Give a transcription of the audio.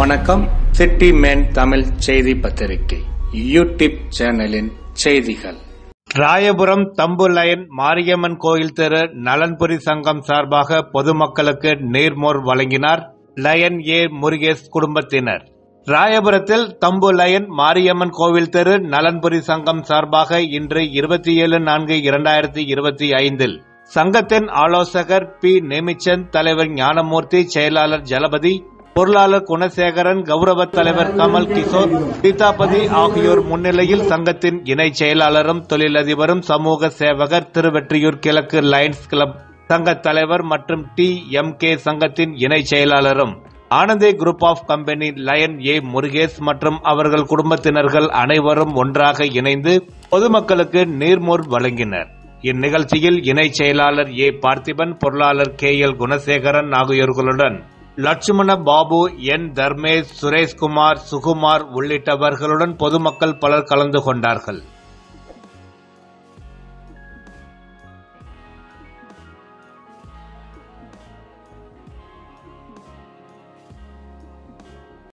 வணக்கம். City man Tamil செய்தி பத்திரிகை யூடியூப் சேனலின் செய்திகள். ராயபுரம் தம்பு லயன் மாரியம்மன் கோயில் தெரு நலன்புரி சங்கம் சார்பாக பொதுமக்களுக்கு நீர்மோர் வழங்கினார் லயன் ஏ முருகேஷ் குடும்பத்தினர். ராயபுரத்தில் தம்பு லயன் மாரியம்மன் கோவில் தெரு நலன்புரி சங்கம் சார்பாக இன்று 27/4/2025 சங்கத்தின் ஆலோசகர் பி நேமிச்சந்த், தலைவர் ஞானமூர்த்தி, செயலாளர் ஜலபதி, பொருளாளர் குணசேகரன், கௌரவ தலைவர் கமல் கிஷோர், சீதாபதி ஆகியோர் முன்னிலையில் சங்கத்தின் இணை செயலாளரும் தொழிலதிபரும் சமூக சேவகர், திருவெற்றியூர் கிழக்கு லயன்ஸ் கிளப் சங்க தலைவர் மற்றும் TMK சங்கத்தின் இணை செயலாளரும் ஆனந்தே குரூப் ஆஃப் கம்பெனி லயன் ஏ முருகேஷ் மற்றும் அவர்கள் குடும்பத்தினர்கள் அனைவரும் ஒன்றாக இணைந்து பொதுமக்களுக்கு நீர்மோர் வழங்கினர். இந்நிகழ்ச்சியில் இணை செயலாளர் ஏ பார்த்திபன், பொருளாளர் KL குணசேகரன் ஆகியோர்களுடன் லட்சுமண பாபு, N தர்மேஷ், சுரேஷ்குமார், சுகுமார் உள்ளிட்டவர்களுடன் பொதுமக்கள் பலர் கலந்து கொண்டார்கள்.